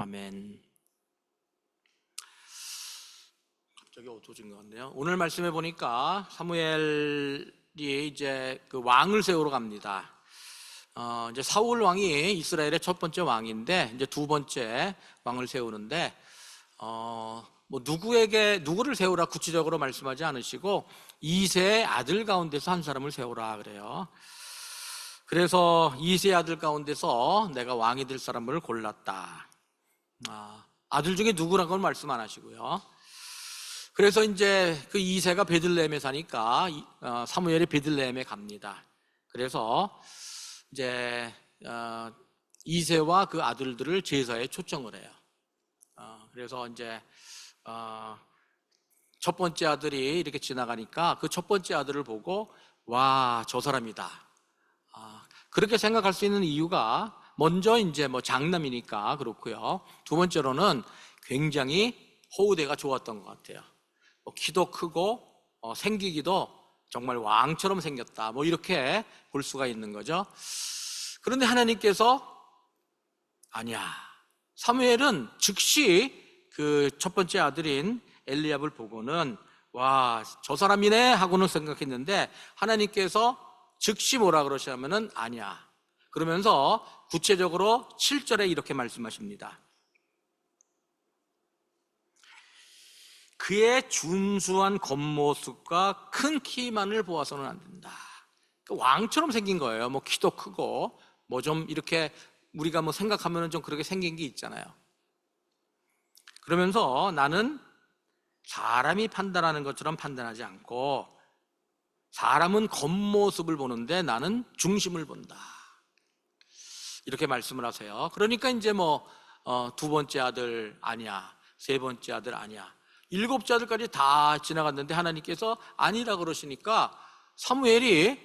아멘. 갑자기 어두워진 것 같네요. 오늘 말씀해 보니까 사무엘이 이제 그 왕을 세우러 갑니다. 이제 사울 왕이 이스라엘의 첫 번째 왕인데 이제 두 번째 왕을 세우는데 뭐 누구를 세우라 구체적으로 말씀하지 않으시고 이세의 아들 가운데서 한 사람을 세우라 그래요. 그래서 이세의 아들 가운데서 내가 왕이 될 사람을 골랐다. 아들 중에 누구라고는 말씀 안 하시고요. 그래서 이제 그 이세가 베들레헴에 사니까 사무엘이 베들레헴에 갑니다. 그래서 이제 이세와 그 아들들을 제사에 초청을 해요. 그래서 이제 첫 번째 아들이 이렇게 지나가니까 그 첫 번째 아들을 보고 와, 저 사람이다. 그렇게 생각할 수 있는 이유가 먼저 이제 뭐 장남이니까 그렇고요. 두 번째로는 굉장히 호우대가 좋았던 것 같아요. 키도 크고 생기기도 정말 왕처럼 생겼다. 뭐 이렇게 볼 수가 있는 거죠. 그런데 하나님께서 아니야. 사무엘은 즉시 그 첫 번째 아들인 엘리압을 보고는 와, 저 사람이네 하고는 생각했는데 하나님께서 즉시 뭐라 그러시냐면은 아니야. 그러면서 구체적으로 7절에 이렇게 말씀하십니다. 그의 준수한 겉모습과 큰 키만을 보아서는 안 된다. 왕처럼 생긴 거예요. 뭐 키도 크고 뭐 좀 이렇게 우리가 뭐 생각하면은 좀 그렇게 생긴 게 있잖아요. 그러면서 나는 사람이 판단하는 것처럼 판단하지 않고 사람은 겉모습을 보는데 나는 중심을 본다. 이렇게 말씀을 하세요. 그러니까 이제 뭐 두 번째 아들 아니야, 세 번째 아들 아니야, 일곱째 아들까지 다 지나갔는데 하나님께서 아니라 그러시니까 사무엘이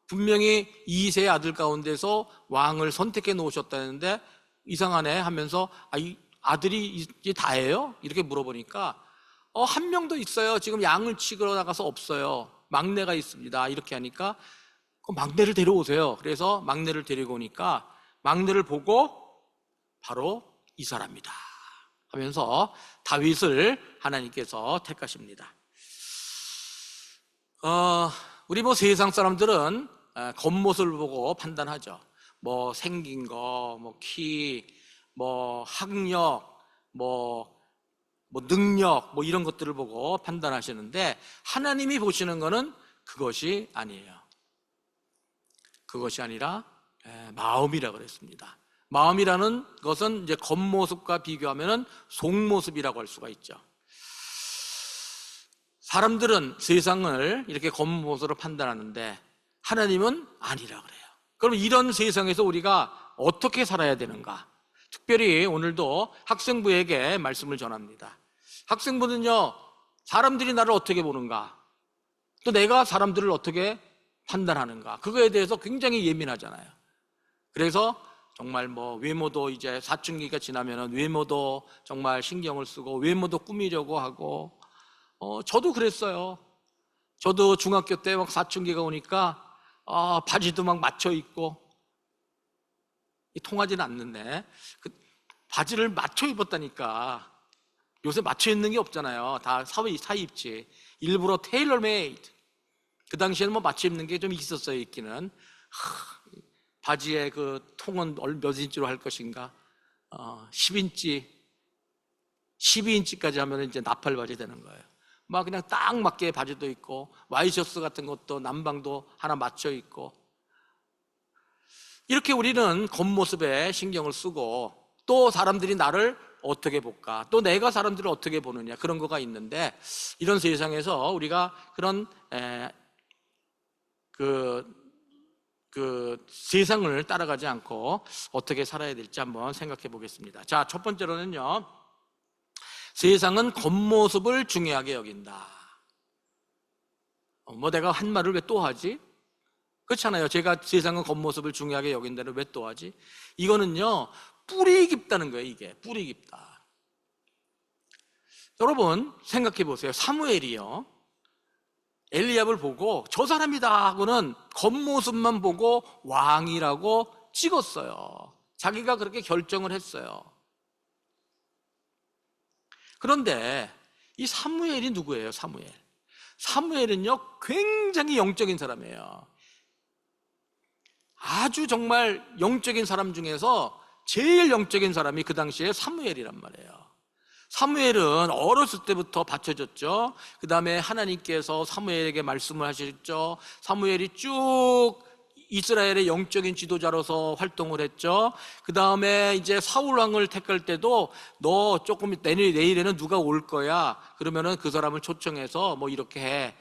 분명히 이세의 아들 가운데서 왕을 선택해 놓으셨다는데 이상하네 하면서 이 아들이 이제 다예요? 이렇게 물어보니까 한 명도 있어요. 지금 양을 치러 나가서 없어요. 막내가 있습니다. 이렇게 하니까 그 막내를 데려오세요. 그래서 막내를 데리고 오니까 막내를 보고 바로 이 사람이다 하면서 다윗을 하나님께서 택하십니다. 우리 뭐 세상 사람들은 겉모습을 보고 판단하죠. 뭐 생긴 거, 뭐 키, 뭐 학력, 뭐 능력, 뭐 이런 것들을 보고 판단하시는데 하나님이 보시는 거는 그것이 아니에요. 그것이 아니라 마음이라 그랬습니다. 마음이라는 것은 이제 겉모습과 비교하면 속모습이라고 할 수가 있죠. 사람들은 세상을 이렇게 겉모습으로 판단하는데 하나님은 아니라 그래요. 그럼 이런 세상에서 우리가 어떻게 살아야 되는가? 특별히 오늘도 학생부에게 말씀을 전합니다. 학생부는요, 사람들이 나를 어떻게 보는가, 또 내가 사람들을 어떻게 판단하는가, 그거에 대해서 굉장히 예민하잖아요. 그래서 정말 뭐 외모도 이제 사춘기가 지나면은 외모도 정말 신경을 쓰고 외모도 꾸미려고 하고 저도 그랬어요. 저도 중학교 때 막 사춘기가 오니까 바지도 막 맞춰 입고 통하지는 않는데 그 바지를 맞춰 입었다니까. 요새 맞춰 입는 게 없잖아요. 다 사이 입지. 일부러 테일러 메이드. 그 당시에는 뭐 맞춰 입는 게 좀 있었어요. 있기는. 바지의 그 통은 몇 인치로 할 것인가? 10인치, 12인치까지 하면 이제 나팔 바지 되는 거예요. 막 그냥 딱 맞게 바지도 있고 와이셔츠 같은 것도 남방도 하나 맞춰 입고, 이렇게 우리는 겉모습에 신경을 쓰고 또 사람들이 나를 어떻게 볼까, 또 내가 사람들을 어떻게 보느냐, 그런 거가 있는데 이런 세상에서 우리가 그런 그 세상을 따라가지 않고 어떻게 살아야 될지 한번 생각해 보겠습니다. 자, 첫 번째로는요, 세상은 겉모습을 중요하게 여긴다. 뭐 내가 한 말을 왜 또 하지? 그렇잖아요. 제가 세상은 겉모습을 중요하게 여긴다는 왜 또 하지? 이거는요, 뿌리 깊다는 거예요. 이게 뿌리 깊다. 여러분 생각해 보세요. 사무엘이요, 엘리압을 보고 저 사람이다 하고는 겉모습만 보고 왕이라고 찍었어요. 자기가 그렇게 결정을 했어요. 그런데 이 사무엘이 누구예요? 사무엘은요 굉장히 영적인 사람이에요. 아주 정말 영적인 사람 중에서 제일 영적인 사람이 그 당시에 사무엘이란 말이에요. 사무엘은 어렸을 때부터 받쳐졌죠. 그 다음에 하나님께서 사무엘에게 말씀을 하셨죠. 사무엘이 쭉 이스라엘의 영적인 지도자로서 활동을 했죠. 그 다음에 이제 사울 왕을 택할 때도 너 조금 내일에는 누가 올 거야. 그러면은 그 사람을 초청해서 뭐 이렇게 해.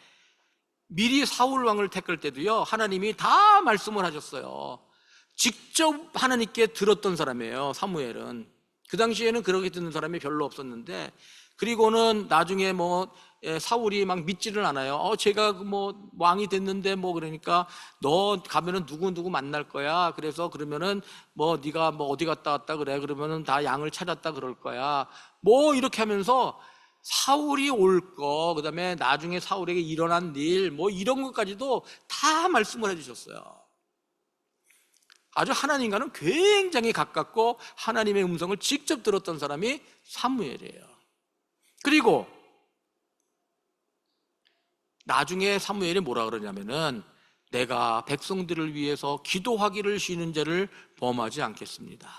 미리 사울 왕을 택할 때도요 하나님이 다 말씀을 하셨어요. 직접 하나님께 들었던 사람이에요. 사무엘은 그 당시에는 그렇게 듣는 사람이 별로 없었는데, 그리고는 나중에 뭐 사울이 막 믿지를 않아요. 제가 뭐 왕이 됐는데 뭐 그러니까 너 가면은 누구 만날 거야. 그래서 그러면은 뭐 네가 뭐 어디 갔다 왔다 그래. 그러면은 다 양을 찾았다 그럴 거야. 뭐 이렇게 하면서 사울이 올 거, 그 다음에 나중에 사울에게 일어난 일, 뭐 이런 것까지도 다 말씀을 해주셨어요. 아주 하나님과는 굉장히 가깝고 하나님의 음성을 직접 들었던 사람이 사무엘이에요. 그리고 나중에 사무엘이 뭐라 그러냐면은 내가 백성들을 위해서 기도하기를 쉬는 죄를 범하지 않겠습니다.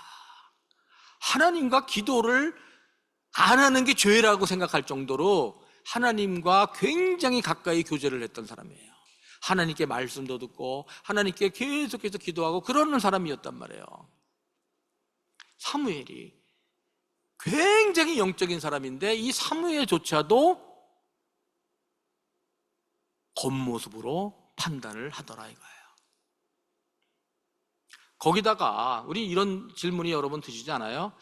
하나님과 기도를 안 하는 게 죄라고 생각할 정도로 하나님과 굉장히 가까이 교제를 했던 사람이에요. 하나님께 말씀도 듣고 하나님께 계속해서 기도하고 그러는 사람이었단 말이에요. 사무엘이 굉장히 영적인 사람인데 이 사무엘조차도 겉모습으로 판단을 하더라 이거예요. 거기다가 우리 이런 질문이 여러분 드시지 않아요?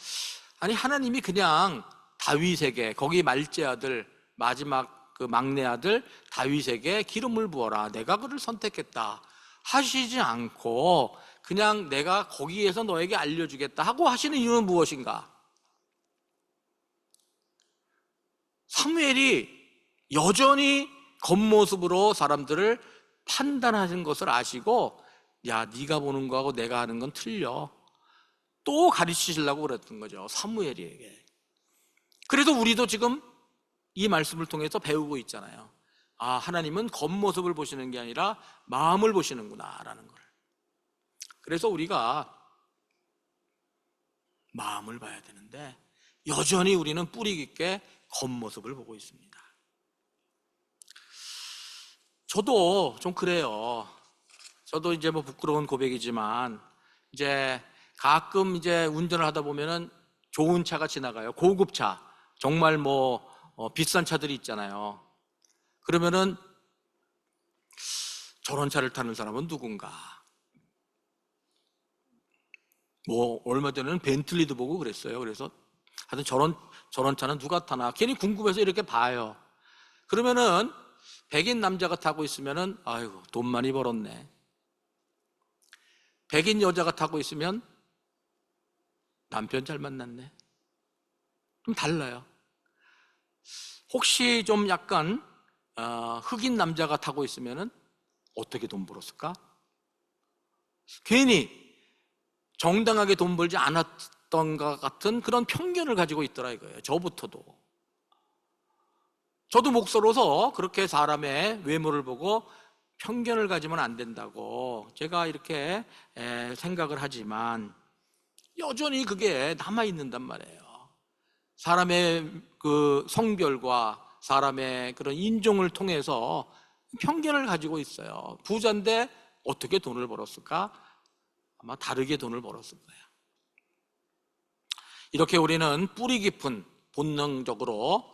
아니 하나님이 그냥 다윗에게, 거기 말제 아들 마지막 그 막내 아들 다윗에게 기름을 부어라, 내가 그를 선택했다 하시지 않고 그냥 내가 거기에서 너에게 알려주겠다 하고 하시는 이유는 무엇인가? 사무엘이 여전히 겉모습으로 사람들을 판단하는 것을 아시고 야 네가 보는 거하고 내가 하는 건 틀려, 또 가르치시려고 그랬던 거죠, 사무엘에게. 그래서 우리도 지금 이 말씀을 통해서 배우고 있잖아요. 아, 하나님은 겉모습을 보시는 게 아니라 마음을 보시는구나 라는 걸. 그래서 우리가 마음을 봐야 되는데 여전히 우리는 뿌리 깊게 겉모습을 보고 있습니다. 저도 좀 그래요. 저도 이제 뭐 부끄러운 고백이지만 이제 가끔 이제 운전을 하다 보면은 좋은 차가 지나가요. 고급차, 정말 뭐 비싼 차들이 있잖아요. 그러면은 저런 차를 타는 사람은 누군가, 뭐 얼마 전에는 벤틀리도 보고 그랬어요. 그래서 하여튼 저런 차는 누가 타나 괜히 궁금해서 이렇게 봐요. 그러면은 백인 남자가 타고 있으면은 아이고 돈 많이 벌었네. 백인 여자가 타고 있으면 남편 잘 만났네. 좀 달라요. 혹시 좀 약간 흑인 남자가 타고 있으면은 어떻게 돈 벌었을까? 괜히 정당하게 돈 벌지 않았던 것 같은 그런 편견을 가지고 있더라 이거예요. 저부터도. 저도 목사로서 그렇게 사람의 외모를 보고 편견을 가지면 안 된다고 제가 이렇게 생각을 하지만 여전히 그게 남아있는단 말이에요. 사람의 그 성별과 사람의 그런 인종을 통해서 편견을 가지고 있어요. 부자인데 어떻게 돈을 벌었을까? 아마 다르게 돈을 벌었을 거예요. 이렇게 우리는 뿌리 깊은 본능적으로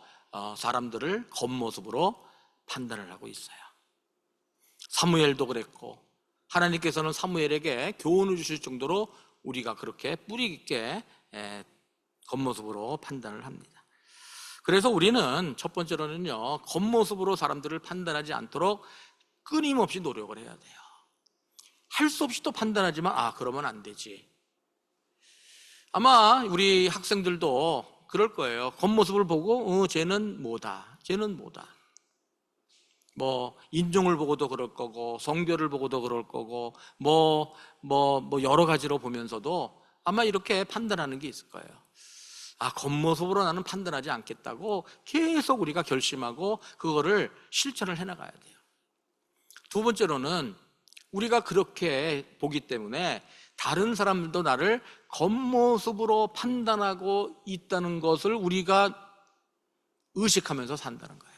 사람들을 겉모습으로 판단을 하고 있어요. 사무엘도 그랬고 하나님께서는 사무엘에게 교훈을 주실 정도로 우리가 그렇게 뿌리 깊게 겉모습으로 판단을 합니다. 그래서 우리는 첫 번째로는요, 겉모습으로 사람들을 판단하지 않도록 끊임없이 노력을 해야 돼요. 할 수 없이 또 판단하지만 그러면 안 되지. 아마 우리 학생들도 그럴 거예요. 겉모습을 보고 쟤는 뭐다, 쟤는 뭐다. 뭐 인종을 보고도 그럴 거고 성별을 보고도 그럴 거고 뭐 여러 가지로 보면서도 아마 이렇게 판단하는 게 있을 거예요. 겉모습으로 나는 판단하지 않겠다고 계속 우리가 결심하고 그거를 실천을 해나가야 돼요. 두 번째로는 우리가 그렇게 보기 때문에 다른 사람들도 나를 겉모습으로 판단하고 있다는 것을 우리가 의식하면서 산다는 거예요.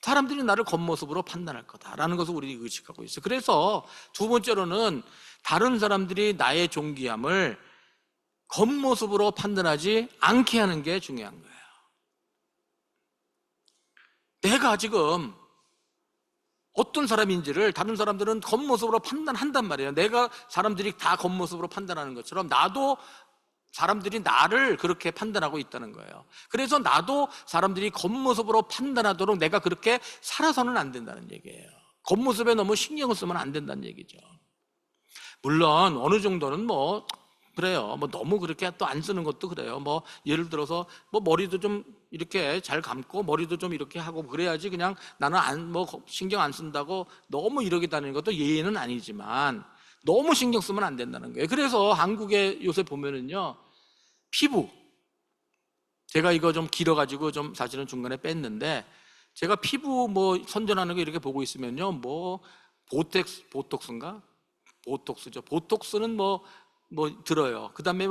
사람들이 나를 겉모습으로 판단할 거다라는 것을 우리가 의식하고 있어요. 그래서 두 번째로는 다른 사람들이 나의 존귀함을 겉모습으로 판단하지 않게 하는 게 중요한 거예요. 내가 지금 어떤 사람인지를 다른 사람들은 겉모습으로 판단한단 말이에요. 내가 사람들이 다 겉모습으로 판단하는 것처럼 나도 사람들이 나를 그렇게 판단하고 있다는 거예요. 그래서 나도 사람들이 겉모습으로 판단하도록 내가 그렇게 살아서는 안 된다는 얘기예요. 겉모습에 너무 신경을 쓰면 안 된다는 얘기죠. 물론 어느 정도는 그래요. 너무 그렇게 또 안 쓰는 것도 그래요. 예를 들어서 머리도 좀 이렇게 잘 감고 머리도 좀 이렇게 하고 그래야지 그냥 나는 신경 안 쓴다고 너무 이러게 다니는 것도 예의는 아니지만 너무 신경 쓰면 안 된다는 거예요. 그래서 한국에 요새 보면은요, 피부, 제가 이거 좀 길어가지고 좀 사실은 중간에 뺐는데, 제가 피부 선전하는 거 이렇게 보고 있으면요, 보톡스인가? 보톡스죠. 보톡스는 들어요. 그 다음에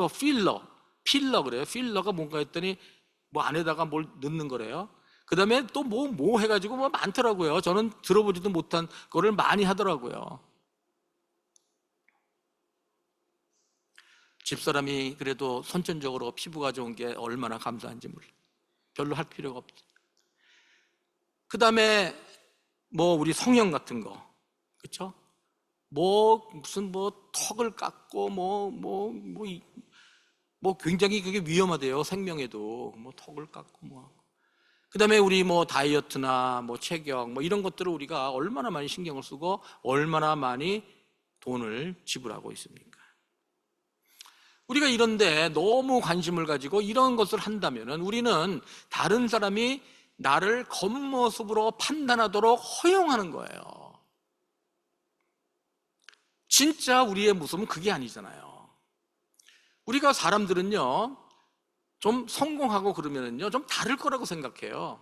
필러 그래요. 필러가 뭔가 했더니 안에다가 뭘 넣는 거래요. 그 다음에 또 해가지고 많더라고요. 저는 들어보지도 못한 거를 많이 하더라고요. 집사람이 그래도 선천적으로 피부가 좋은 게 얼마나 감사한지 몰라요. 별로 할 필요가 없죠. 그 다음에 우리 성형 같은 거, 그렇죠? 무슨 턱을 깎고 굉장히 그게 위험하대요. 생명에도 턱을 깎고 그 다음에 우리 다이어트나 체격 이런 것들을 우리가 얼마나 많이 신경을 쓰고 얼마나 많이 돈을 지불하고 있습니까? 우리가 이런데 너무 관심을 가지고 이런 것을 한다면은 우리는 다른 사람이 나를 겉모습으로 판단하도록 허용하는 거예요. 진짜 우리의 모습은 그게 아니잖아요. 우리가 사람들은요, 좀 성공하고 그러면은요, 좀 다를 거라고 생각해요.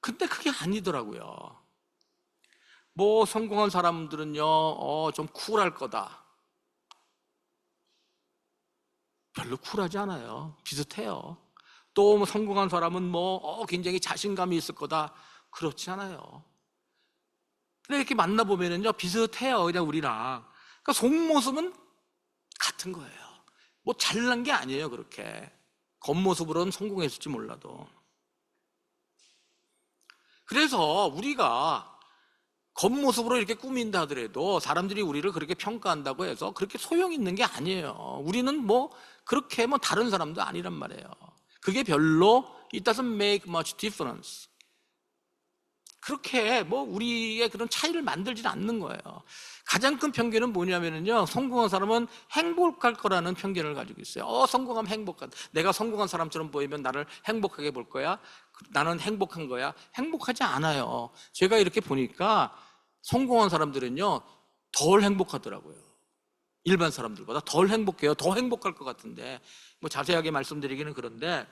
근데 그게 아니더라고요. 성공한 사람들은요, 좀 쿨할 거다. 별로 쿨하지 않아요. 비슷해요. 또 성공한 사람은 굉장히 자신감이 있을 거다. 그렇지 않아요. 근데 이렇게 만나보면은요, 비슷해요. 그냥 우리랑. 그러니까 속모습은 같은 거예요. 잘난 게 아니에요, 그렇게. 겉모습으로는 성공했을지 몰라도. 그래서 우리가 겉모습으로 이렇게 꾸민다 하더라도 사람들이 우리를 그렇게 평가한다고 해서 그렇게 소용 있는 게 아니에요. 우리는 그렇게 다른 사람도 아니란 말이에요. 그게 별로 it doesn't make much difference. 그렇게 우리의 그런 차이를 만들지는 않는 거예요. 가장 큰 편견은 뭐냐면요, 성공한 사람은 행복할 거라는 편견을 가지고 있어요. 성공하면 행복하다. 내가 성공한 사람처럼 보이면 나를 행복하게 볼 거야. 나는 행복한 거야. 행복하지 않아요. 제가 이렇게 보니까 성공한 사람들은요, 덜 행복하더라고요. 일반 사람들보다 덜 행복해요. 더 행복할 것 같은데 자세하게 말씀드리기는 그런데,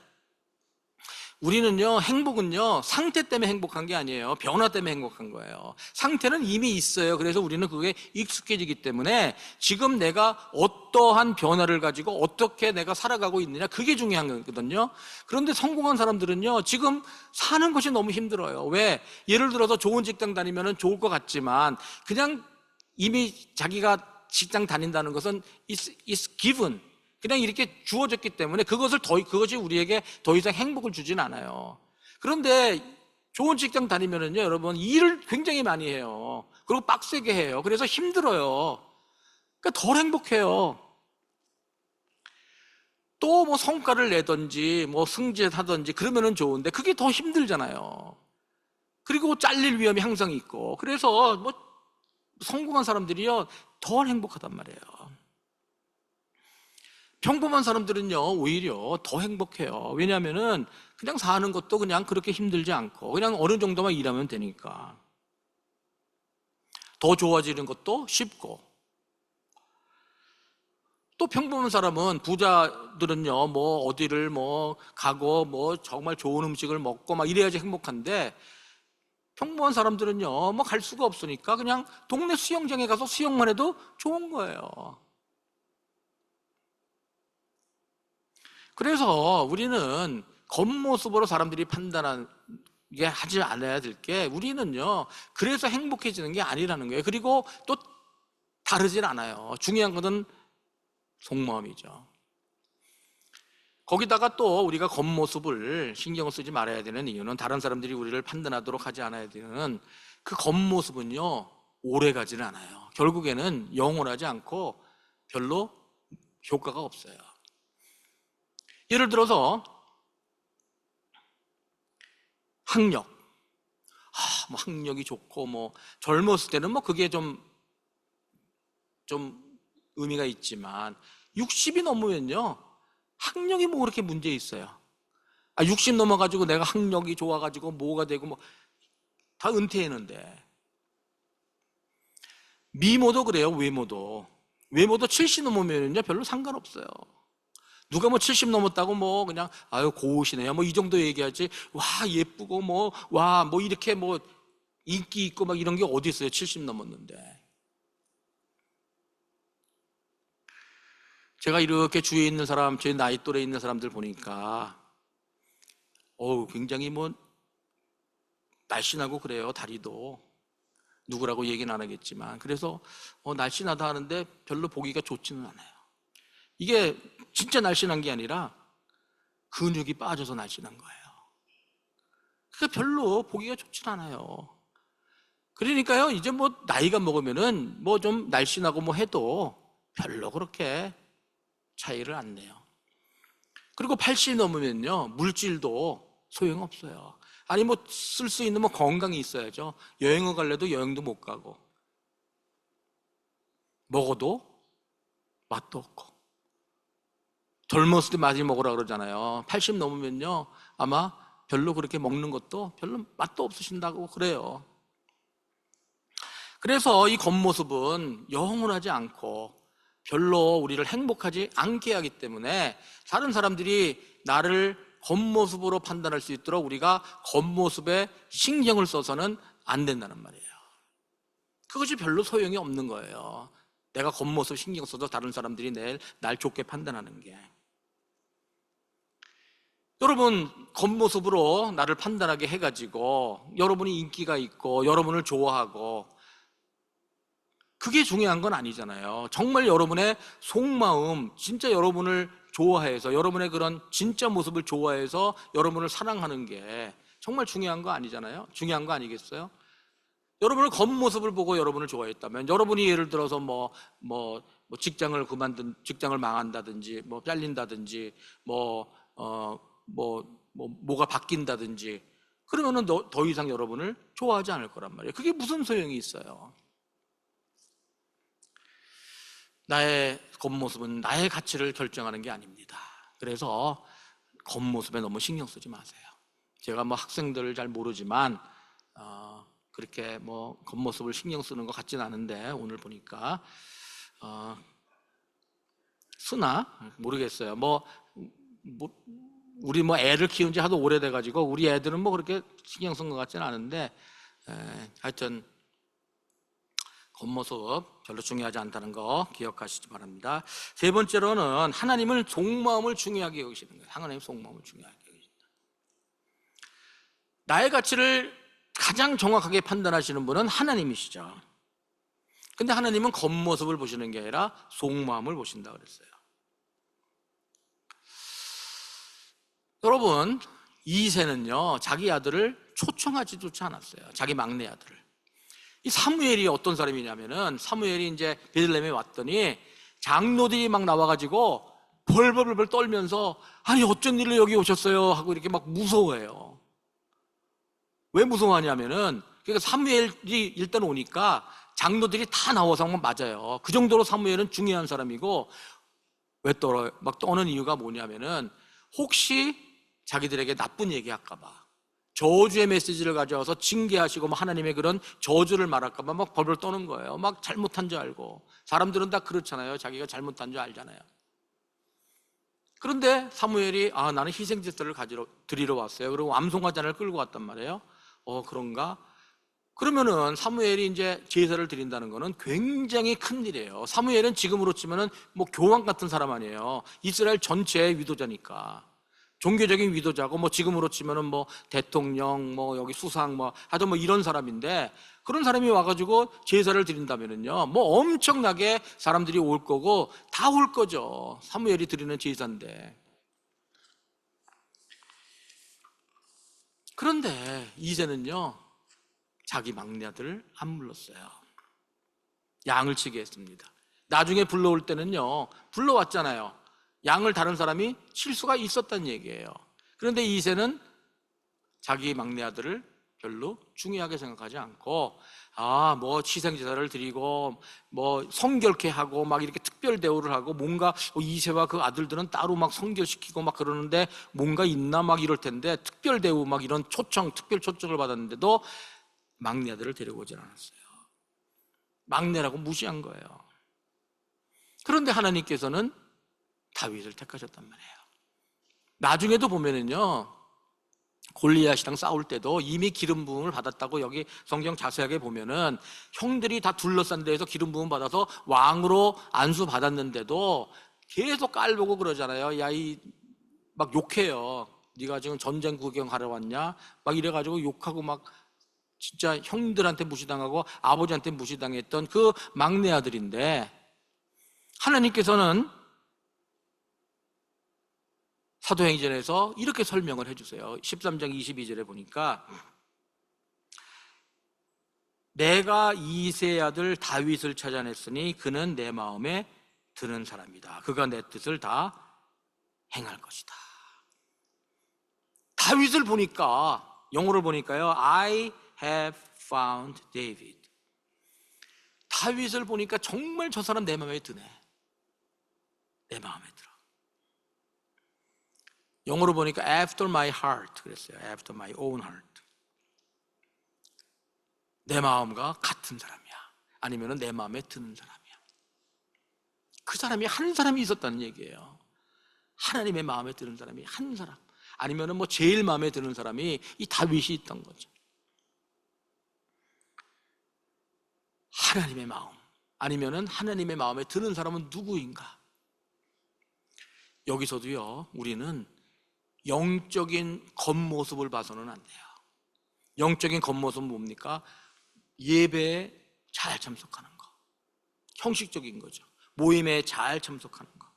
우리는요, 행복은요, 상태 때문에 행복한 게 아니에요. 변화 때문에 행복한 거예요. 상태는 이미 있어요. 그래서 우리는 그게 익숙해지기 때문에 지금 내가 어떠한 변화를 가지고 어떻게 내가 살아가고 있느냐, 그게 중요한 거거든요. 그런데 성공한 사람들은요, 지금 사는 것이 너무 힘들어요. 왜? 예를 들어서 좋은 직장 다니면 좋을 것 같지만 그냥 이미 자기가 직장 다닌다는 것은 is given, 그냥 이렇게 주어졌기 때문에 그것이 우리에게 더 이상 행복을 주진 않아요. 그런데 좋은 직장 다니면은요, 여러분, 일을 굉장히 많이 해요. 그리고 빡세게 해요. 그래서 힘들어요. 그러니까 덜 행복해요. 또 성과를 내든지 승진하든지 그러면은 좋은데 그게 더 힘들잖아요. 그리고 잘릴 위험이 항상 있고. 그래서 성공한 사람들이요, 덜 행복하단 말이에요. 평범한 사람들은요, 오히려 더 행복해요. 왜냐하면은 그냥 사는 것도 그냥 그렇게 힘들지 않고 그냥 어느 정도만 일하면 되니까. 더 좋아지는 것도 쉽고. 또 평범한 사람은, 부자들은요, 뭐 어디를 뭐 가고 뭐 정말 좋은 음식을 먹고 막 이래야지 행복한데, 평범한 사람들은요 뭐 갈 수가 없으니까 그냥 동네 수영장에 가서 수영만 해도 좋은 거예요. 그래서 우리는 겉모습으로 사람들이 판단하게 하지 않아야 될 게, 우리는요 그래서 행복해지는 게 아니라는 거예요. 그리고 또 다르진 않아요. 중요한 것은 속마음이죠. 거기다가 또 우리가 겉모습을 신경을 쓰지 말아야 되는 이유는, 다른 사람들이 우리를 판단하도록 하지 않아야 되는 그 겉모습은요 오래 가지는 않아요. 결국에는 영원하지 않고 별로 효과가 없어요. 예를 들어서 학력, 뭐 학력이 좋고 뭐 젊었을 때는 뭐 그게 좀 의미가 있지만, 60이 넘으면요 학력이 뭐 그렇게 문제 있어요? 60 넘어가지고 내가 학력이 좋아가지고 뭐가 되고 뭐 다 은퇴했는데. 미모도 그래요. 외모도 70 넘으면요 별로 상관없어요. 누가 뭐 70 넘었다고 뭐 그냥 아유 고우시네요 뭐 이 정도 얘기하지, 와 예쁘고 뭐 와 뭐 이렇게 뭐 인기 있고 막 이런 게 어디 있어요? 70 넘었는데. 제가 이렇게 주위에 있는 사람, 제 나이 또래 있는 사람들 보니까 굉장히 뭐 날씬하고 그래요. 다리도. 누구라고 얘기는 안 하겠지만. 그래서 날씬하다 하는데 별로 보기가 좋지는 않아요. 이게 진짜 날씬한 게 아니라 근육이 빠져서 날씬한 거예요. 그러니까 별로 보기가 좋진 않아요. 그러니까요 이제 뭐 나이가 먹으면은 뭐 좀 날씬하고 뭐 해도 별로 그렇게 차이를 안 내요. 그리고 80 넘으면요 물질도 소용없어요. 아니 뭐 쓸 수 있는 뭐 건강이 있어야죠. 여행을 갈래도 여행도 못 가고, 먹어도 맛도 없고. 젊었을 때 많이 먹으라 그러잖아요. 80 넘으면요 아마 별로 그렇게 먹는 것도 별로 맛도 없으신다고 그래요. 그래서 이 겉모습은 영원하지 않고 별로 우리를 행복하지 않게 하기 때문에, 다른 사람들이 나를 겉모습으로 판단할 수 있도록 우리가 겉모습에 신경을 써서는 안 된다는 말이에요. 그것이 별로 소용이 없는 거예요. 내가 겉모습 신경 써서 다른 사람들이 내일 날 좋게 판단하는 게. 여러분, 겉모습으로 나를 판단하게 해가지고 여러분이 인기가 있고 여러분을 좋아하고, 그게 중요한 건 아니잖아요. 정말 여러분의 속마음, 진짜 여러분을 좋아해서, 여러분의 그런 진짜 모습을 좋아해서 여러분을 사랑하는 게 정말 중요한 거 아니잖아요. 중요한 거 아니겠어요? 여러분의 겉모습을 보고 여러분을 좋아했다면, 여러분이 예를 들어서 직장을 직장을 망한다든지 뭐 잘린다든지 뭐가 바뀐다든지, 그러면은 더 이상 여러분을 좋아하지 않을 거란 말이에요. 그게 무슨 소용이 있어요? 나의 겉모습은 나의 가치를 결정하는 게 아닙니다. 그래서 겉모습에 너무 신경 쓰지 마세요. 제가 뭐 학생들을 잘 모르지만 그렇게 뭐 겉모습을 신경 쓰는 것 같진 않은데, 오늘 보니까 쓰나 모르겠어요. 우리 뭐 애를 키운 지 하도 오래돼 가지고 우리 애들은 뭐 그렇게 신경 쓴 것 같지는 않은데, 하여튼 겉모습 별로 중요하지 않다는 거 기억하시기 바랍니다. 세 번째로는 하나님을 속마음을 중요하게 여기시는 거예요. 하나님 속마음을 중요하게 여기신다. 나의 가치를 가장 정확하게 판단하시는 분은 하나님이시죠. 근데 하나님은 겉모습을 보시는 게 아니라 속마음을 보신다 그랬어요. 여러분, 이새는요 자기 아들을 초청하지조차 않았어요. 자기 막내 아들을. 이 사무엘이 어떤 사람이냐면은, 사무엘이 이제 베들레헴에 왔더니 장로들이 막 나와가지고 벌벌벌 떨면서 아니 어쩐 일로 여기 오셨어요 하고 이렇게 막 무서워해요. 왜 무서워하냐면은, 그러니까 사무엘이 일단 오니까 장로들이 다 나와서 막 맞아요. 그 정도로 사무엘은 중요한 사람이고, 왜 막 떠는 이유가 뭐냐면은, 혹시 자기들에게 나쁜 얘기할까봐, 저주의 메시지를 가져와서 징계하시고 하나님의 그런 저주를 말할까봐 막 벌벌 떠는 거예요. 막 잘못한 줄 알고. 사람들은 다 그렇잖아요. 자기가 잘못한 줄 알잖아요. 그런데 사무엘이 나는 희생제사를 드리러 왔어요. 그리고 암송아잔을 끌고 왔단 말이에요. 그런가? 그러면은 사무엘이 이제 제사를 드린다는 거는 굉장히 큰 일이에요. 사무엘은 지금으로 치면은 뭐 교황 같은 사람 아니에요. 이스라엘 전체의 위도자니까. 종교적인 위도자고, 뭐 지금으로 치면은 뭐 대통령, 뭐 여기 수상, 뭐 하여튼 뭐 이런 사람인데, 그런 사람이 와가지고 제사를 드린다면은요, 뭐 엄청나게 사람들이 올 거고 다 올 거죠. 사무엘이 드리는 제사인데. 그런데 이제는요, 자기 막내 아들을 안 불렀어요. 양을 치게 했습니다. 나중에 불러올 때는요, 불러왔잖아요. 양을 다른 사람이 칠 수가 있었다는 얘기예요. 그런데 이새는 자기 막내 아들을 별로 중요하게 생각하지 않고, 뭐 희생제사를 드리고 뭐 성결케 하고 막 이렇게 특별 대우를 하고, 뭔가 이새와 그 아들들은 따로 막 성결시키고 막 그러는데 뭔가 있나 막 이럴 텐데, 특별 대우 막 이런 특별 초청을 받았는데도 막내 아들을 데려오질 않았어요. 막내라고 무시한 거예요. 그런데 하나님께서는 다윗을 택하셨단 말이에요. 나중에도 보면은요, 골리앗이랑 싸울 때도 이미 기름 부음을 받았다고 여기 성경 자세하게 보면은, 형들이 다 둘러싼 데에서 기름 부음 받아서 왕으로 안수 받았는데도 계속 깔보고 그러잖아요. 막 욕해요. 네가 지금 전쟁 구경하러 왔냐? 막 이래가지고 욕하고, 막 진짜 형들한테 무시당하고 아버지한테 무시당했던 그 막내 아들인데, 하나님께서는 사도행전에서 이렇게 설명을 해주세요. 13장 22절에 보니까, 내가 이새의 아들 다윗을 찾아냈으니 그는 내 마음에 드는 사람이다. 그가 내 뜻을 다 행할 것이다. 다윗을 보니까, 영어를 보니까요, I have found David. 다윗을 보니까 정말 저 사람 내 마음에 드네. 내 마음에 들어. 영어로 보니까 after my heart 그랬어요. after my own heart. 내 마음과 같은 사람이야. 아니면 내 마음에 드는 사람이야. 그 사람이 한 사람이 있었다는 얘기예요. 하나님의 마음에 드는 사람이 한 사람. 아니면 뭐 제일 마음에 드는 사람이 이 다윗이 있던 거죠. 하나님의 마음, 아니면은 하나님의 마음에 드는 사람은 누구인가? 여기서도요, 우리는 영적인 겉모습을 봐서는 안 돼요. 영적인 겉모습은 뭡니까? 예배에 잘 참석하는 거, 형식적인 거죠. 모임에 잘 참석하는 거,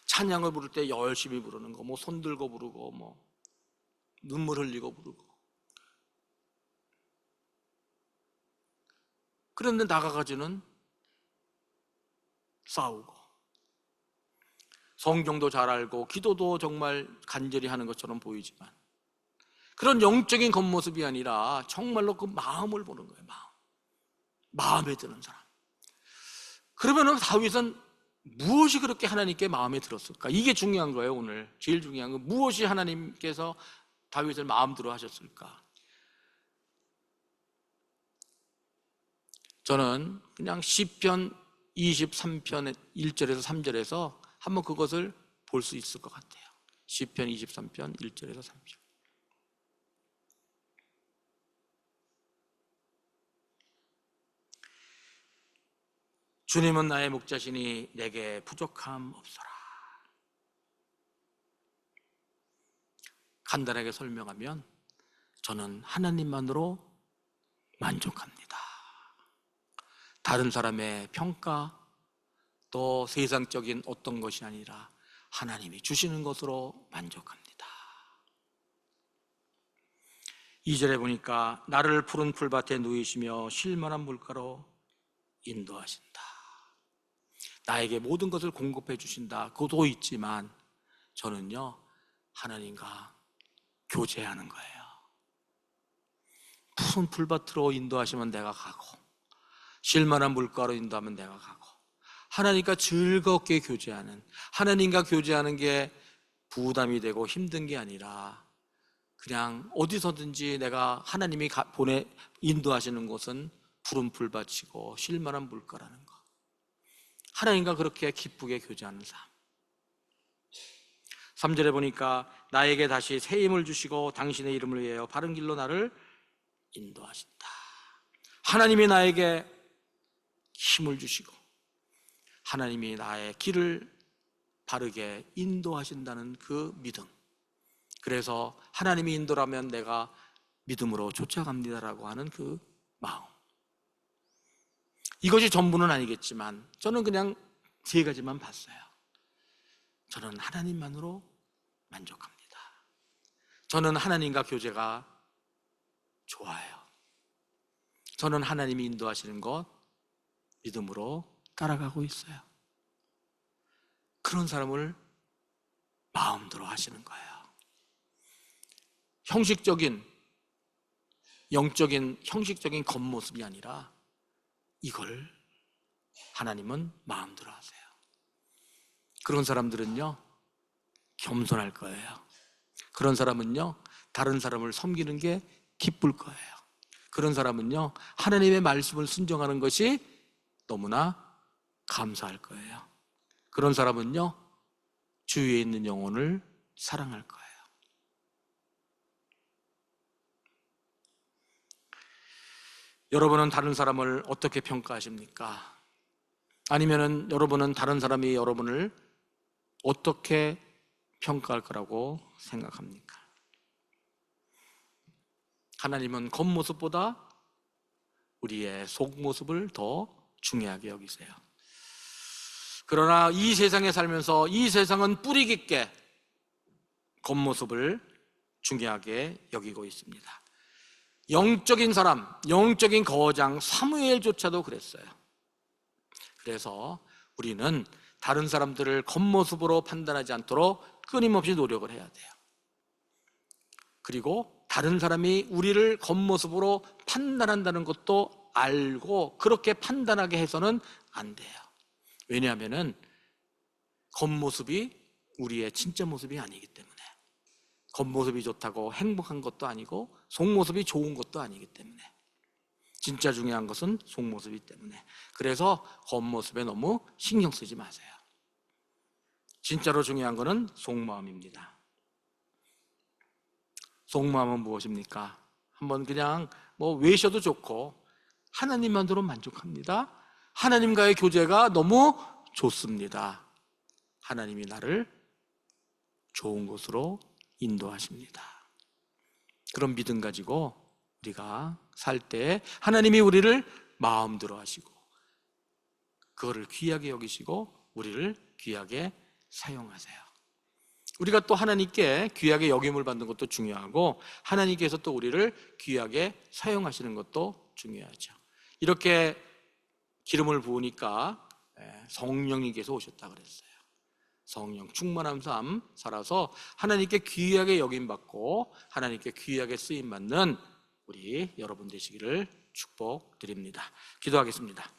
찬양을 부를 때 열심히 부르는 거, 뭐 손 들고 부르고, 뭐 눈물 흘리고 부르고. 그런데 나가가지고는 싸우고, 성경도 잘 알고 기도도 정말 간절히 하는 것처럼 보이지만, 그런 영적인 겉모습이 아니라 정말로 그 마음을 보는 거예요. 마음에 드는 사람. 그러면은 다윗은 무엇이 그렇게 하나님께 마음에 들었을까? 이게 중요한 거예요. 오늘 제일 중요한 건, 무엇이 하나님께서 다윗을 마음들어 하셨을까? 저는 그냥 시편 23편 1절에서 3절에서 한번 그것을 볼 수 있을 것 같아요. 시편 23편 1절에서 3절. 주님은 나의 목자시니 내게 부족함 없어라. 간단하게 설명하면, 저는 하나님만으로 만족합니다. 다른 사람의 평가, 또 세상적인 어떤 것이 아니라 하나님이 주시는 것으로 만족합니다. 2절에 보니까, 나를 푸른 풀밭에 누이시며 쉴만한 물가로 인도하신다. 나에게 모든 것을 공급해 주신다. 그것도 있지만 저는요, 하나님과 교제하는 거예요. 푸른 풀밭으로 인도하시면 내가 가고, 쉴만한 물가로 인도하면 내가 가고, 하나님과 즐겁게 교제하는, 하나님과 교제하는 게 부담이 되고 힘든 게 아니라, 그냥 어디서든지 내가 하나님이 인도하시는 곳은 푸른 풀밭이고 쉴만한 물가라는 거. 하나님과 그렇게 기쁘게 교제하는 삶. 3절에 보니까 나에게 다시 새 힘을 주시고 당신의 이름을 위하여 바른 길로 나를 인도하신다. 하나님이 나에게 힘을 주시고 하나님이 나의 길을 바르게 인도하신다는 그 믿음. 그래서 하나님이 인도라면 내가 믿음으로 쫓아갑니다라고 하는 그 마음. 이것이 전부는 아니겠지만 저는 그냥 3가지만 봤어요. 저는 하나님만으로 만족합니다. 저는 하나님과 교제가 좋아요. 저는 하나님이 인도하시는 것 믿음으로 따라가고 있어요. 그런 사람을 마음대로 하시는 거예요. 형식적인, 영적인, 형식적인 겉모습이 아니라 이걸 하나님은 마음대로 하세요. 그런 사람들은요, 겸손할 거예요. 그런 사람은요, 다른 사람을 섬기는 게 기쁠 거예요. 그런 사람은요, 하나님의 말씀을 순종하는 것이 너무나 감사할 거예요. 그런 사람은요, 주위에 있는 영혼을 사랑할 거예요. 여러분은 다른 사람을 어떻게 평가하십니까? 아니면은 여러분은 다른 사람이 여러분을 어떻게 평가할 거라고 생각합니까? 하나님은 겉모습보다 우리의 속모습을 더 중요하게 여기세요. 그러나 이 세상에 살면서 이 세상은 뿌리 깊게 겉모습을 중요하게 여기고 있습니다. 영적인 사람, 영적인 거장 사무엘조차도 그랬어요. 그래서 우리는 다른 사람들을 겉모습으로 판단하지 않도록 끊임없이 노력을 해야 돼요. 그리고 다른 사람이 우리를 겉모습으로 판단한다는 것도 알고 그렇게 판단하게 해서는 안 돼요. 왜냐하면 겉모습이 우리의 진짜 모습이 아니기 때문에, 겉모습이 좋다고 행복한 것도 아니고 속모습이 좋은 것도 아니기 때문에, 진짜 중요한 것은 속모습이기 때문에, 그래서 겉모습에 너무 신경 쓰지 마세요. 진짜로 중요한 것은 속마음입니다. 속마음은 무엇입니까? 한번 그냥 외셔도 좋고 하나님만으로 만족합니다. 하나님과의 교제가 너무 좋습니다. 하나님이 나를 좋은 곳으로 인도하십니다. 그런 믿음 가지고 우리가 살 때 하나님이 우리를 마음대로 하시고 그거를 귀하게 여기시고 우리를 귀하게 사용하세요. 우리가 또 하나님께 귀하게 여김을 받는 것도 중요하고 하나님께서 또 우리를 귀하게 사용하시는 것도 중요하죠. 이렇게 기름을 부으니까 성령님께서 오셨다 그랬어요. 성령 충만한 삶 살아서 하나님께 귀하게 여김받고 하나님께 귀하게 쓰임받는 우리 여러분 되시기를 축복드립니다. 기도하겠습니다.